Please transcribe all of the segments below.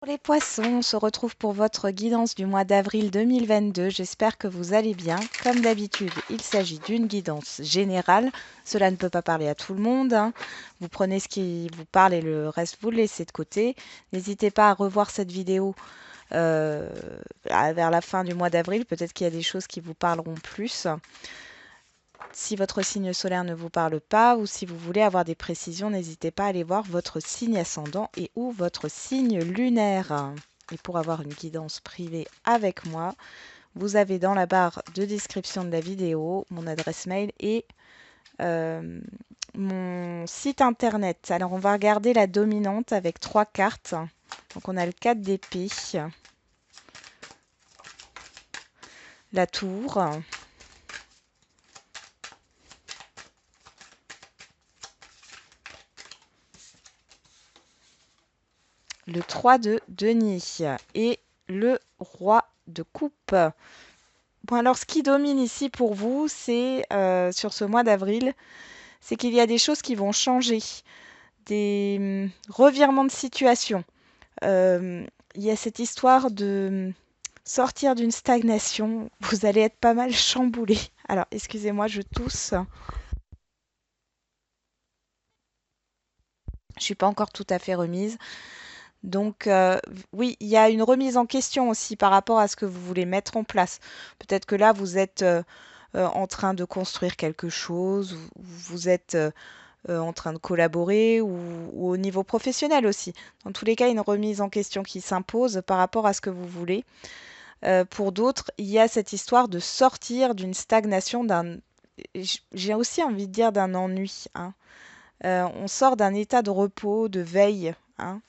Les poissons, on se retrouve pour votre guidance du mois d'avril 2022. J'espère que vous allez bien. Comme d'habitude, il s'agit d'une guidance générale. Cela ne peut pas parler à tout le monde, hein. Vous prenez ce qui vous parle et le reste, vous le laissez de côté. N'hésitez pas à revoir cette vidéo euh, vers la fin du mois d'avril. Peut-être qu'il y a des choses qui vous parleront plus. Si votre signe solaire ne vous parle pas ou si vous voulez avoir des précisions, n'hésitez pas à aller voir votre signe ascendant et ou votre signe lunaire. Et pour avoir une guidance privée avec moi, vous avez dans la barre de description de la vidéo mon adresse mail et euh, mon site internet. Alors on va regarder la dominante avec 3 cartes. Donc on a le 4 d'épée, la tour, le 3 de denier et le roi de coupe. Bon, alors ce qui domine ici pour vous, c'est sur ce mois d'avril, c'est qu'il y a des choses qui vont changer, des revirements de situation. Il y a cette histoire de sortir d'une stagnation. Vous allez être pas mal chamboulé. Alors, excusez-moi, je tousse. Je suis pas encore tout à fait remise. Donc, oui, il y a une remise en question aussi par rapport à ce que vous voulez mettre en place. Peut-être que là, vous êtes en train de construire quelque chose, ou vous êtes en train de collaborer ou au niveau professionnel aussi. Dans tous les cas, une remise en question qui s'impose par rapport à ce que vous voulez. Pour d'autres, il y a cette histoire de sortir d'une stagnation, j'ai aussi envie de dire d'un ennui, hein. On sort d'un état de repos, de veille, hein.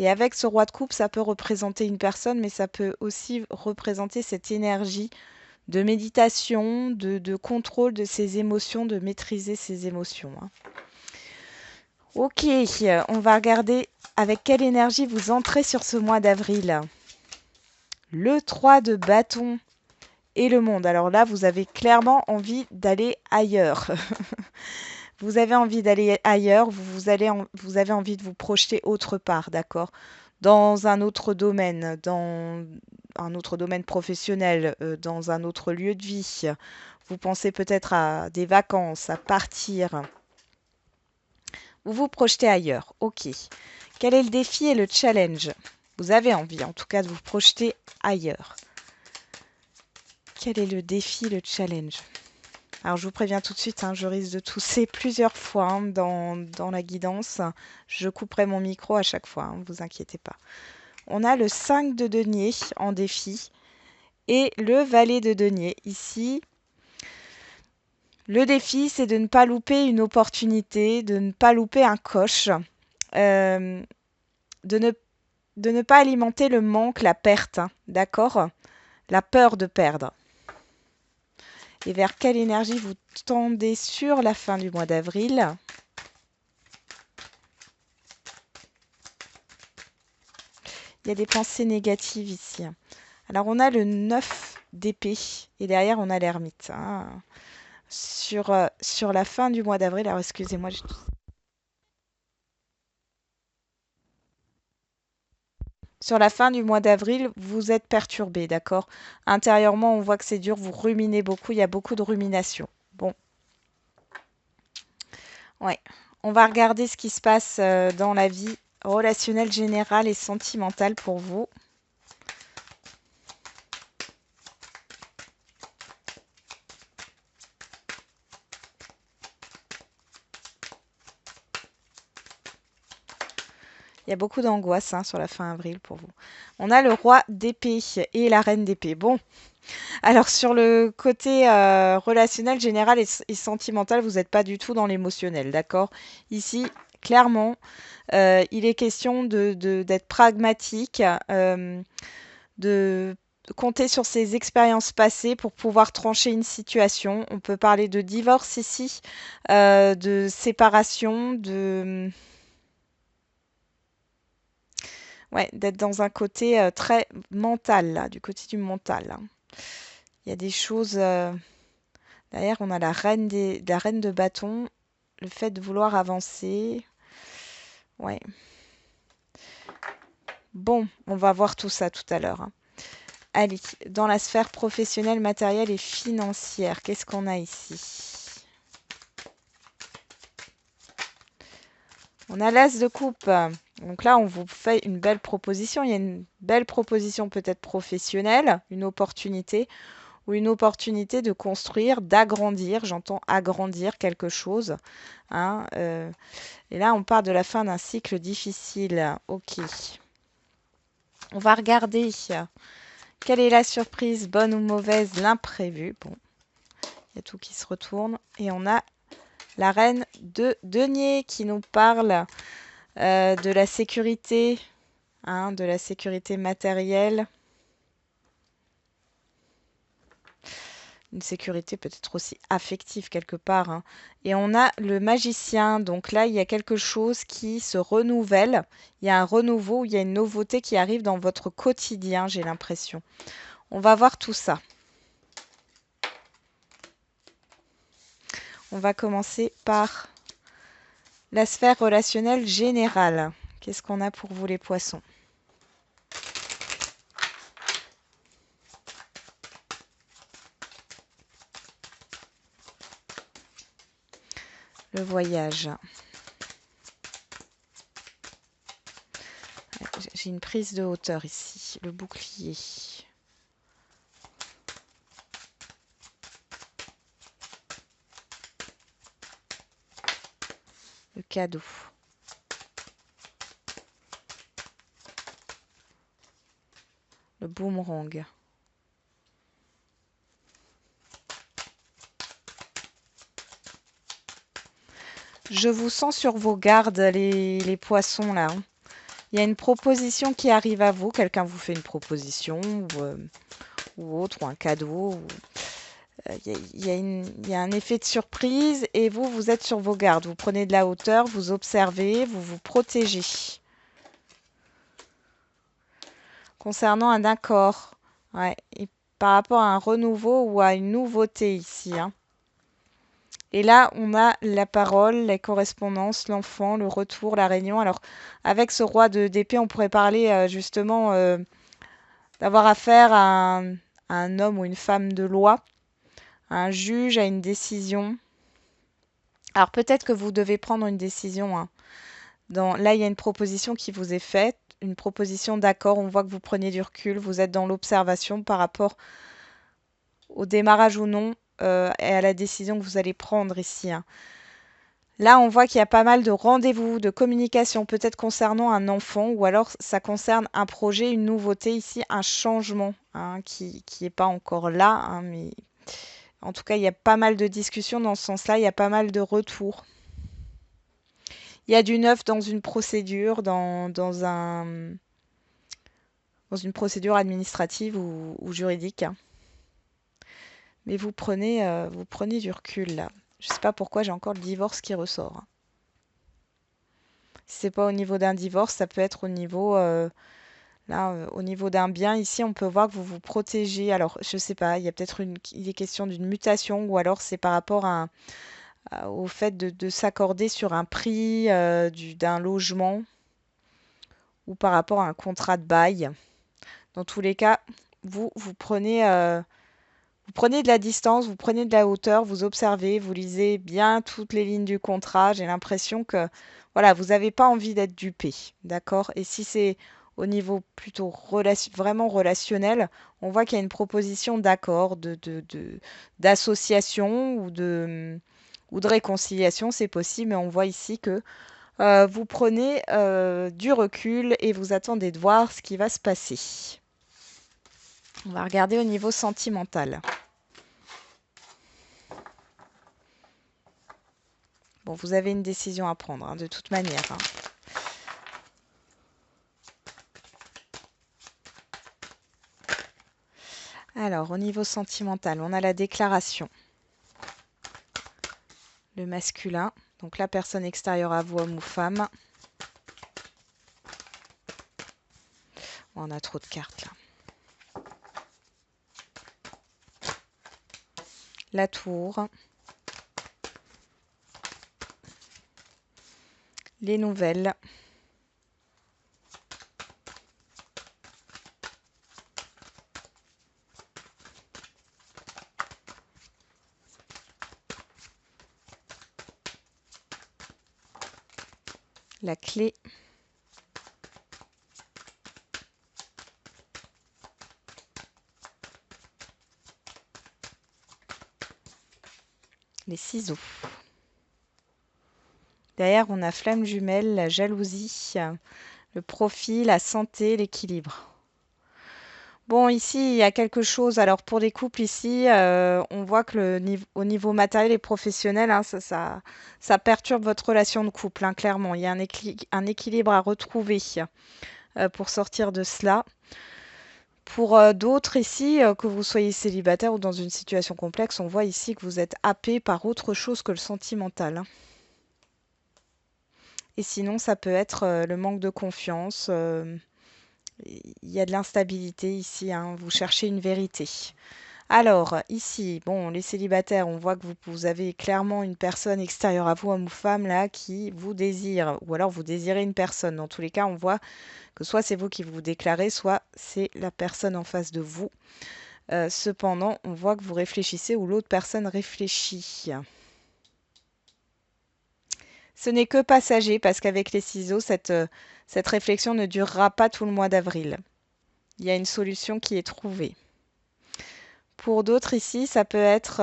Et avec ce roi de coupe, ça peut représenter une personne, mais ça peut aussi représenter cette énergie de méditation, de contrôle de ses émotions, de maîtriser ses émotions, hein. Ok, on va regarder avec quelle énergie vous entrez sur ce mois d'avril. Le 3 de bâton et le monde. Alors là, vous avez clairement envie d'aller ailleurs. Vous avez envie d'aller ailleurs, vous avez envie de vous projeter autre part, d'accord? Dans un autre domaine, dans un autre domaine professionnel, dans un autre lieu de vie. Vous pensez peut-être à des vacances, à partir. Vous vous projetez ailleurs. Ok. Quel est le défi et le challenge? Vous avez envie, en tout cas, de vous projeter ailleurs. Quel est le défi, le challenge? Alors, je vous préviens tout de suite, hein, je risque de tousser plusieurs fois, hein, dans la guidance. Je couperai mon micro à chaque fois, ne vous inquiétez pas. On a le 5 de denier en défi et le valet de denier. Ici, le défi, c'est de ne pas louper une opportunité, de ne pas louper un coche, euh, de ne, de ne pas alimenter le manque, la perte, hein, d'accord? La peur de perdre. Et vers quelle énergie vous tendez sur la fin du mois d'avril? Il y a des pensées négatives ici. Alors, on a le 9 d'épée et derrière, on a l'ermite, hein. Sur la fin du mois d'avril, alors excusez-moi, sur la fin du mois d'avril, vous êtes perturbé, d'accord? Intérieurement, on voit que c'est dur, vous ruminez beaucoup, il y a beaucoup de rumination. Bon, ouais. On va regarder ce qui se passe dans la vie relationnelle générale et sentimentale pour vous. Il y a beaucoup d'angoisse, hein, sur la fin avril pour vous. On a le roi d'épée et la reine d'épée. Bon, alors sur le côté relationnel, général et sentimental, vous n'êtes pas du tout dans l'émotionnel, d'accord? Ici, clairement, il est question d'être pragmatique, de compter sur ses expériences passées pour pouvoir trancher une situation. On peut parler de divorce ici, de séparation, ouais, d'être dans un côté très mental, là, du côté du mental, hein. Il y a des choses. Derrière, on a la reine de bâton, le fait de vouloir avancer. Ouais. Bon, on va voir tout ça tout à l'heure, hein. Allez, dans la sphère professionnelle, matérielle et financière, qu'est-ce qu'on a ici? On a l'as de coupe. Donc là, on vous fait une belle proposition. Il y a une belle proposition peut-être professionnelle, une opportunité, ou une opportunité de construire, d'agrandir. J'entends agrandir quelque chose, hein, et là, on part de la fin d'un cycle difficile. Ok. On va regarder quelle est la surprise, bonne ou mauvaise, l'imprévu. Bon, il y a tout qui se retourne. Et on a la reine de denier qui nous parle de la sécurité, hein, de la sécurité matérielle. Une sécurité peut-être aussi affective quelque part, hein. Et on a le magicien. Donc là, il y a quelque chose qui se renouvelle. Il y a un renouveau, il y a une nouveauté qui arrive dans votre quotidien, j'ai l'impression. On va voir tout ça. On va commencer par la sphère relationnelle générale. Qu'est-ce qu'on a pour vous les poissons? Le voyage. J'ai une prise de hauteur ici. Le bouclier. Le cadeau. Le boomerang. Je vous sens sur vos gardes, les poissons, là, hein. Il y a une proposition qui arrive à vous. Quelqu'un vous fait une proposition ou autre, ou un cadeau. Il y a un effet de surprise et vous, vous êtes sur vos gardes. Vous prenez de la hauteur, vous observez, vous vous protégez. Concernant un accord, ouais, et par rapport à un renouveau ou à une nouveauté ici, hein. Et là, on a la parole, les correspondances, l'enfant, le retour, la réunion. Alors, avec ce roi d'épée, on pourrait parler justement d'avoir affaire à un homme ou une femme de loi, à un juge, à une décision. Alors, peut-être que vous devez prendre une décision, hein. Là, il y a une proposition qui vous est faite, une proposition d'accord. On voit que vous prenez du recul, vous êtes dans l'observation par rapport au démarrage ou non et à la décision que vous allez prendre ici, hein. Là, on voit qu'il y a pas mal de rendez-vous, de communication, peut-être concernant un enfant, ou alors ça concerne un projet, une nouveauté ici, un changement, hein, qui n'est pas encore là, hein, mais en tout cas, il y a pas mal de discussions dans ce sens-là, il y a pas mal de retours. Il y a du neuf dans une procédure, dans une procédure administrative ou juridique, hein. Mais vous prenez du recul là. Je ne sais pas pourquoi j'ai encore le divorce qui ressort, hein. Si c'est pas au niveau d'un divorce, ça peut être au niveau là, au niveau d'un bien. Ici, on peut voir que vous vous protégez. Alors, je sais pas, il est question d'une mutation ou alors c'est par rapport au fait de s'accorder sur un prix d'un logement ou par rapport à un contrat de bail. Dans tous les cas, vous prenez de la distance, vous prenez de la hauteur, vous observez, vous lisez bien toutes les lignes du contrat. J'ai l'impression que voilà, vous n'avez pas envie d'être dupé, d'accord? Et si c'est au niveau plutôt vraiment relationnel, on voit qu'il y a une proposition d'accord, d'association ou de réconciliation, c'est possible, mais on voit ici que vous prenez du recul et vous attendez de voir ce qui va se passer. On va regarder au niveau sentimental. Bon, vous avez une décision à prendre, hein, de toute manière, hein. Alors, au niveau sentimental, on a la déclaration. Le masculin, donc la personne extérieure à vous, homme ou femme. Oh, on a trop de cartes là. La tour. Les nouvelles. la clé. Les ciseaux. Derrière, on a flamme jumelle, la jalousie, le profit, la santé, l'équilibre. Bon, ici, il y a quelque chose. Alors, pour les couples, ici, on voit que au niveau matériel et professionnel, hein, ça perturbe votre relation de couple, hein, clairement. Il y a un équilibre à retrouver pour sortir de cela. Pour d'autres ici, que vous soyez célibataire ou dans une situation complexe, on voit ici que vous êtes happé par autre chose que le sentimental, hein. Et sinon, ça peut être le manque de confiance. Il y a de l'instabilité ici, hein, vous cherchez une vérité. Alors, ici, bon, les célibataires, on voit que vous avez clairement une personne extérieure à vous, homme ou femme, là, qui vous désire. Ou alors vous désirez une personne. Dans tous les cas, on voit que soit c'est vous qui vous déclarez, soit c'est la personne en face de vous. Cependant, on voit que vous réfléchissez ou l'autre personne réfléchit. Ce n'est que passager parce qu'avec les ciseaux, cette réflexion ne durera pas tout le mois d'avril. Il y a une solution qui est trouvée. Pour d'autres ici, ça peut être...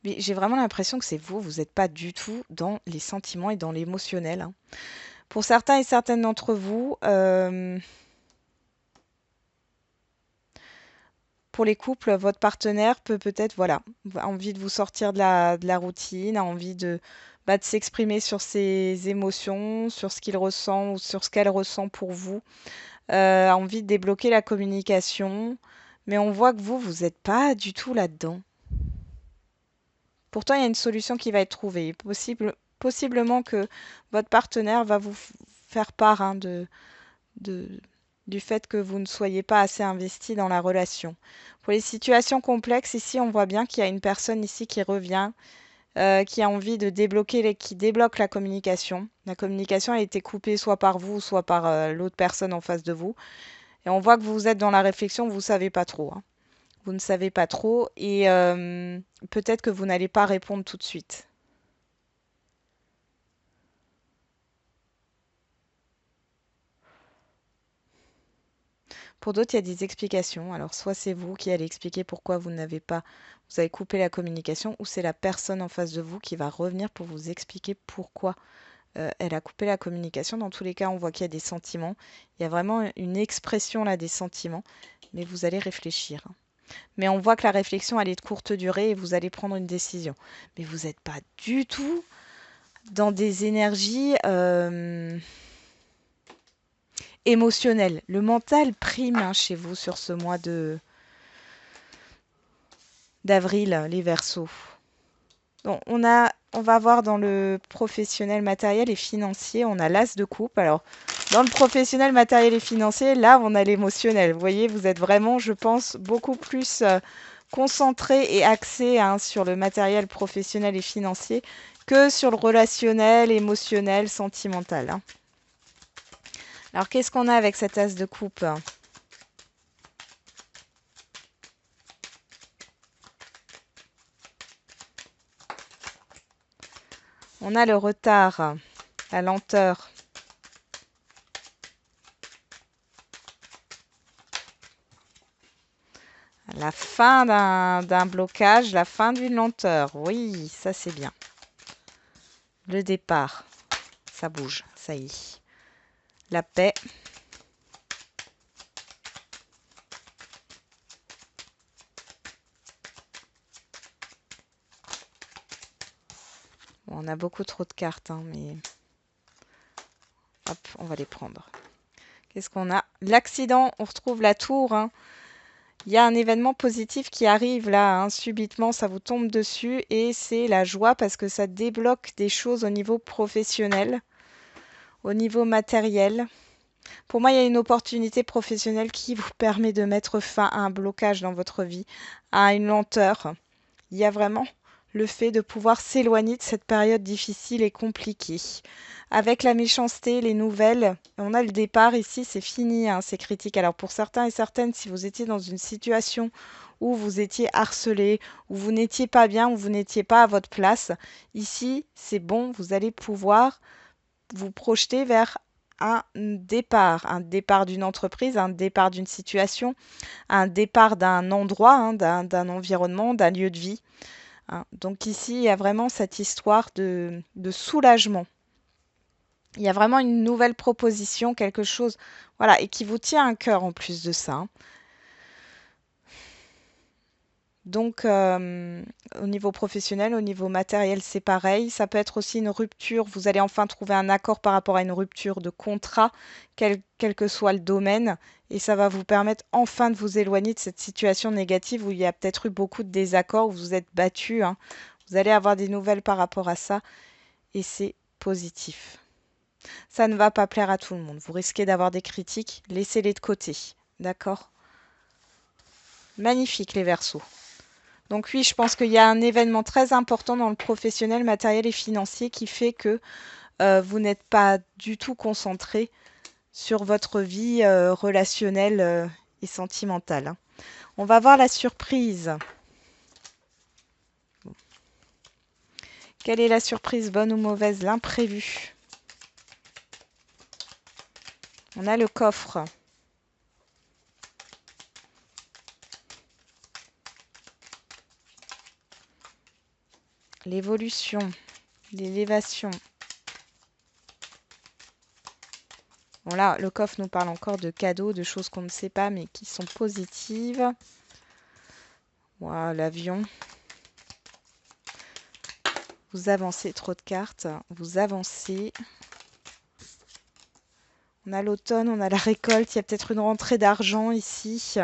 mais j'ai vraiment l'impression que c'est vous, vous n'êtes pas du tout dans les sentiments et dans l'émotionnel, hein. Pour certains et certaines d'entre vous, pour les couples, votre partenaire peut peut-être, voilà, a envie de vous sortir de la routine, a envie de s'exprimer sur ses émotions, sur ce qu'il ressent ou sur ce qu'elle ressent pour vous, a envie de débloquer la communication, mais on voit que vous n'êtes pas du tout là-dedans. Pourtant, il y a une solution qui va être trouvée. Possiblement que votre partenaire va vous faire part, hein, du fait que vous ne soyez pas assez investi dans la relation. Pour les situations complexes, ici, on voit bien qu'il y a une personne ici qui revient, qui a envie de débloquer, qui débloque la communication. La communication a été coupée soit par vous, soit par l'autre personne en face de vous. Et on voit que vous êtes dans la réflexion, vous ne savez pas trop, hein. Vous ne savez pas trop et peut-être que vous n'allez pas répondre tout de suite. Pour d'autres, il y a des explications. Alors, soit c'est vous qui allez expliquer pourquoi vous avez coupé la communication, ou c'est la personne en face de vous qui va revenir pour vous expliquer pourquoi elle a coupé la communication. Dans tous les cas, on voit qu'il y a des sentiments. Il y a vraiment une expression là des sentiments, mais vous allez réfléchir, hein. Mais on voit que la réflexion, elle est de courte durée et vous allez prendre une décision. Mais vous n'êtes pas du tout dans des énergies émotionnelles. Le mental prime, hein, chez vous sur ce mois d'avril, les Verseaux. Donc, on va voir dans le professionnel matériel et financier, on a l'as de coupe. Alors, dans le professionnel matériel et financier, là, on a l'émotionnel. Vous voyez, vous êtes vraiment, je pense, beaucoup plus concentré et axé, hein, sur le matériel professionnel et financier que sur le relationnel, émotionnel, sentimental, hein. Alors, qu'est-ce qu'on a avec cet as de coupe ? On a le retard, la lenteur. La fin d'un blocage, la fin d'une lenteur. Oui, ça c'est bien. Le départ, ça bouge, ça y est. La paix. Bon, on a beaucoup trop de cartes, hein, mais hop, on va les prendre. Qu'est-ce qu'on a? L'accident, on retrouve la tour, hein. Il y a un événement positif qui arrive là, hein, subitement, ça vous tombe dessus et c'est la joie parce que ça débloque des choses au niveau professionnel, au niveau matériel. Pour moi, il y a une opportunité professionnelle qui vous permet de mettre fin à un blocage dans votre vie, à une lenteur. Il y a vraiment le fait de pouvoir s'éloigner de cette période difficile et compliquée. Avec la méchanceté, les nouvelles, on a le départ ici, c'est fini, hein, c'est critique. Alors pour certains et certaines, si vous étiez dans une situation où vous étiez harcelé, où vous n'étiez pas bien, où vous n'étiez pas à votre place. Ici, c'est bon, vous allez pouvoir vous projeter vers un départ d'une entreprise, un départ d'une situation, un départ d'un endroit, hein, d'un environnement, d'un lieu de vie, hein. Donc ici, il y a vraiment cette histoire de soulagement. Il y a vraiment une nouvelle proposition, quelque chose, voilà, et qui vous tient à cœur en plus de ça, hein. Donc, au niveau professionnel, au niveau matériel, c'est pareil. Ça peut être aussi une rupture. Vous allez enfin trouver un accord par rapport à une rupture de contrat, quel que soit le domaine. Et ça va vous permettre enfin de vous éloigner de cette situation négative où il y a peut-être eu beaucoup de désaccords, où vous vous êtes battu, hein. Vous allez avoir des nouvelles par rapport à ça. Et c'est positif. Ça ne va pas plaire à tout le monde. Vous risquez d'avoir des critiques. Laissez-les de côté. D'accord? Magnifique les Verseaux. Donc oui, je pense qu'il y a un événement très important dans le professionnel, matériel et financier qui fait que vous n'êtes pas du tout concentré sur votre vie relationnelle et sentimentale, hein. On va voir la surprise. Quelle est la surprise, bonne ou mauvaise? L'imprévu. On a le coffre. L'évolution, l'élévation. Bon là, le coffre nous parle encore de cadeaux, de choses qu'on ne sait pas mais qui sont positives. Voilà, l'avion. Vous avancez, trop de cartes. Vous avancez. On a l'automne, on a la récolte. Il y a peut-être une rentrée d'argent ici.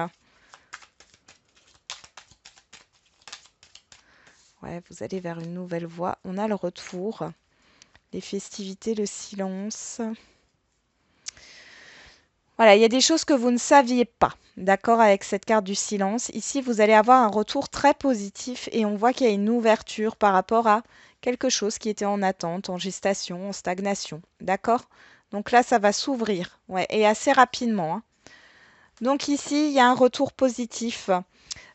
Ouais, vous allez vers une nouvelle voie. On a le retour. Les festivités, le silence. Voilà, il y a des choses que vous ne saviez pas, d'accord, avec cette carte du silence. Ici, vous allez avoir un retour très positif et on voit qu'il y a une ouverture par rapport à quelque chose qui était en attente, en gestation, en stagnation, d'accord? Donc là, ça va s'ouvrir, ouais, et assez rapidement, hein. Donc ici, il y a un retour positif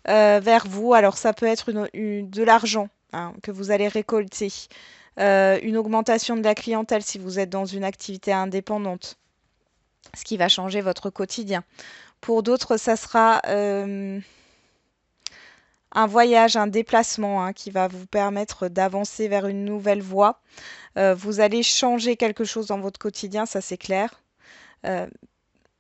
vers vous. Alors ça peut être de l'argent, hein, que vous allez récolter, une augmentation de la clientèle si vous êtes dans une activité indépendante, ce qui va changer votre quotidien. Pour d'autres, ça sera un voyage, un déplacement, hein, qui va vous permettre d'avancer vers une nouvelle voie. Vous allez changer quelque chose dans votre quotidien, ça c'est clair. Euh,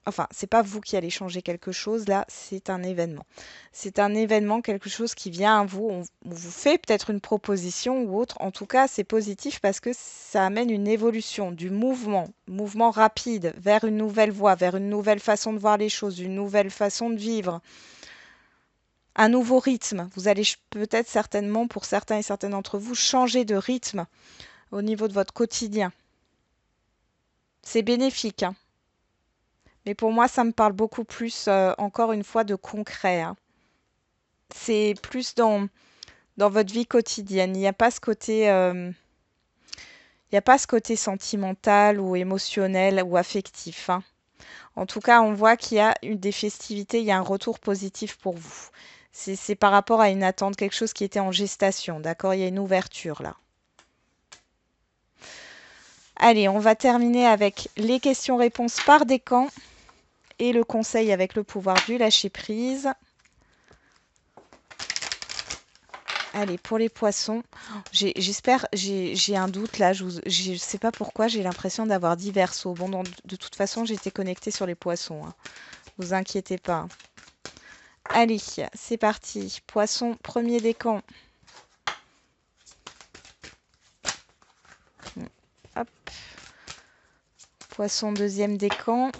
Enfin, c'est pas vous qui allez changer quelque chose, là, c'est un événement. C'est un événement, quelque chose qui vient à vous. On vous fait peut-être une proposition ou autre. En tout cas, c'est positif parce que ça amène une évolution, du mouvement rapide vers une nouvelle voie, vers une nouvelle façon de voir les choses, une nouvelle façon de vivre, un nouveau rythme. Vous allez peut-être certainement, pour certains et certaines d'entre vous, changer de rythme au niveau de votre quotidien. C'est bénéfique, hein. Mais pour moi, ça me parle beaucoup plus, encore une fois, de concret, hein. C'est plus dans votre vie quotidienne. Il n'y a pas ce côté, il n'y a pas ce côté sentimental ou émotionnel ou affectif, hein. En tout cas, on voit qu'il y a des festivités, il y a un retour positif pour vous. C'est par rapport à une attente, quelque chose qui était en gestation, d'accord? Il y a une ouverture là. Allez, on va terminer avec les questions-réponses par décan et le conseil avec le pouvoir du lâcher-prise. Allez, pour les poissons, j'espère, j'ai un doute là, je ne sais pas pourquoi, j'ai l'impression d'avoir dit Verseau. Bon, de toute façon, j'étais connectée sur les poissons, hein. Vous inquiétez pas. Allez, c'est parti. Poisson, premier décan. Hop. Poisson, deuxième décan.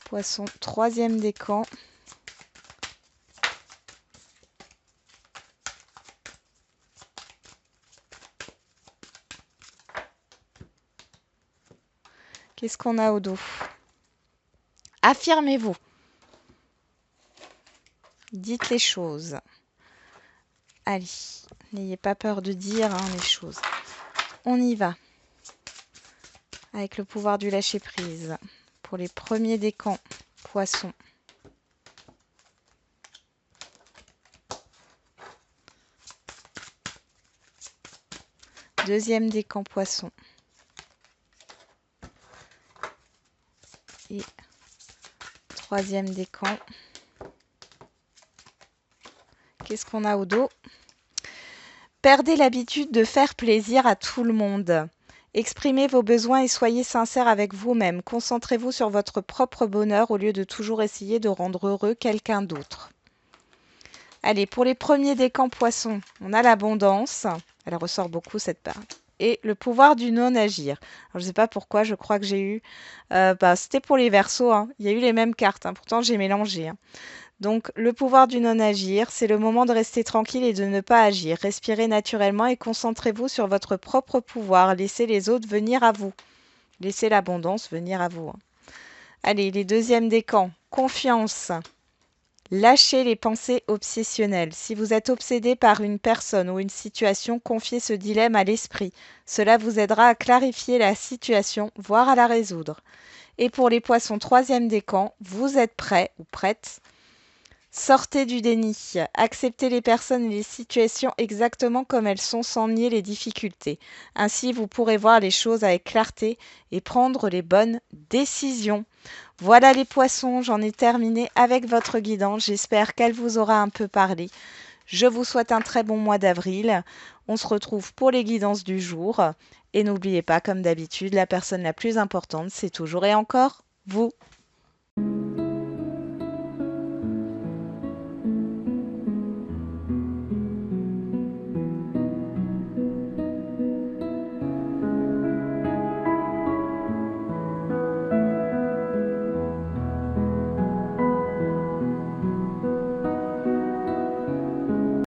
Poisson, troisième décan. Qu'est-ce qu'on a au dos? Affirmez-vous. Dites les choses. Allez, n'ayez pas peur de dire, hein, les choses. On y va. Avec le pouvoir du lâcher-prise. Pour les premiers décans. Poisson. Deuxième décan, Poisson. Et troisième décan. Qu'est-ce qu'on a au dos? Perdez l'habitude de faire plaisir à tout le monde. Exprimez vos besoins et soyez sincère avec vous-même. Concentrez-vous sur votre propre bonheur au lieu de toujours essayer de rendre heureux quelqu'un d'autre. Allez, pour les premiers décans Poissons, on a l'abondance. Elle ressort beaucoup cette part. Et le pouvoir du non-agir. Je ne sais pas pourquoi, je crois que j'ai eu... c'était pour les Verseaux, hein. Il y a eu les mêmes cartes, hein. Pourtant j'ai mélangé, hein. Donc, le pouvoir du non-agir, c'est le moment de rester tranquille et de ne pas agir. Respirez naturellement et concentrez-vous sur votre propre pouvoir. Laissez les autres venir à vous. Laissez l'abondance venir à vous, hein. Allez, les deuxièmes décans. Confiance. Lâchez les pensées obsessionnelles. Si vous êtes obsédé par une personne ou une situation, confiez ce dilemme à l'esprit. Cela vous aidera à clarifier la situation, voire à la résoudre. Et pour les poissons, troisième décan, vous êtes prêt ou prête. Sortez du déni. Acceptez les personnes et les situations exactement comme elles sont sans nier les difficultés. Ainsi, vous pourrez voir les choses avec clarté et prendre les bonnes décisions. Voilà les poissons, j'en ai terminé avec votre guidance. J'espère qu'elle vous aura un peu parlé. Je vous souhaite un très bon mois d'avril. On se retrouve pour les guidances du jour. Et n'oubliez pas, comme d'habitude, la personne la plus importante, c'est toujours et encore vous.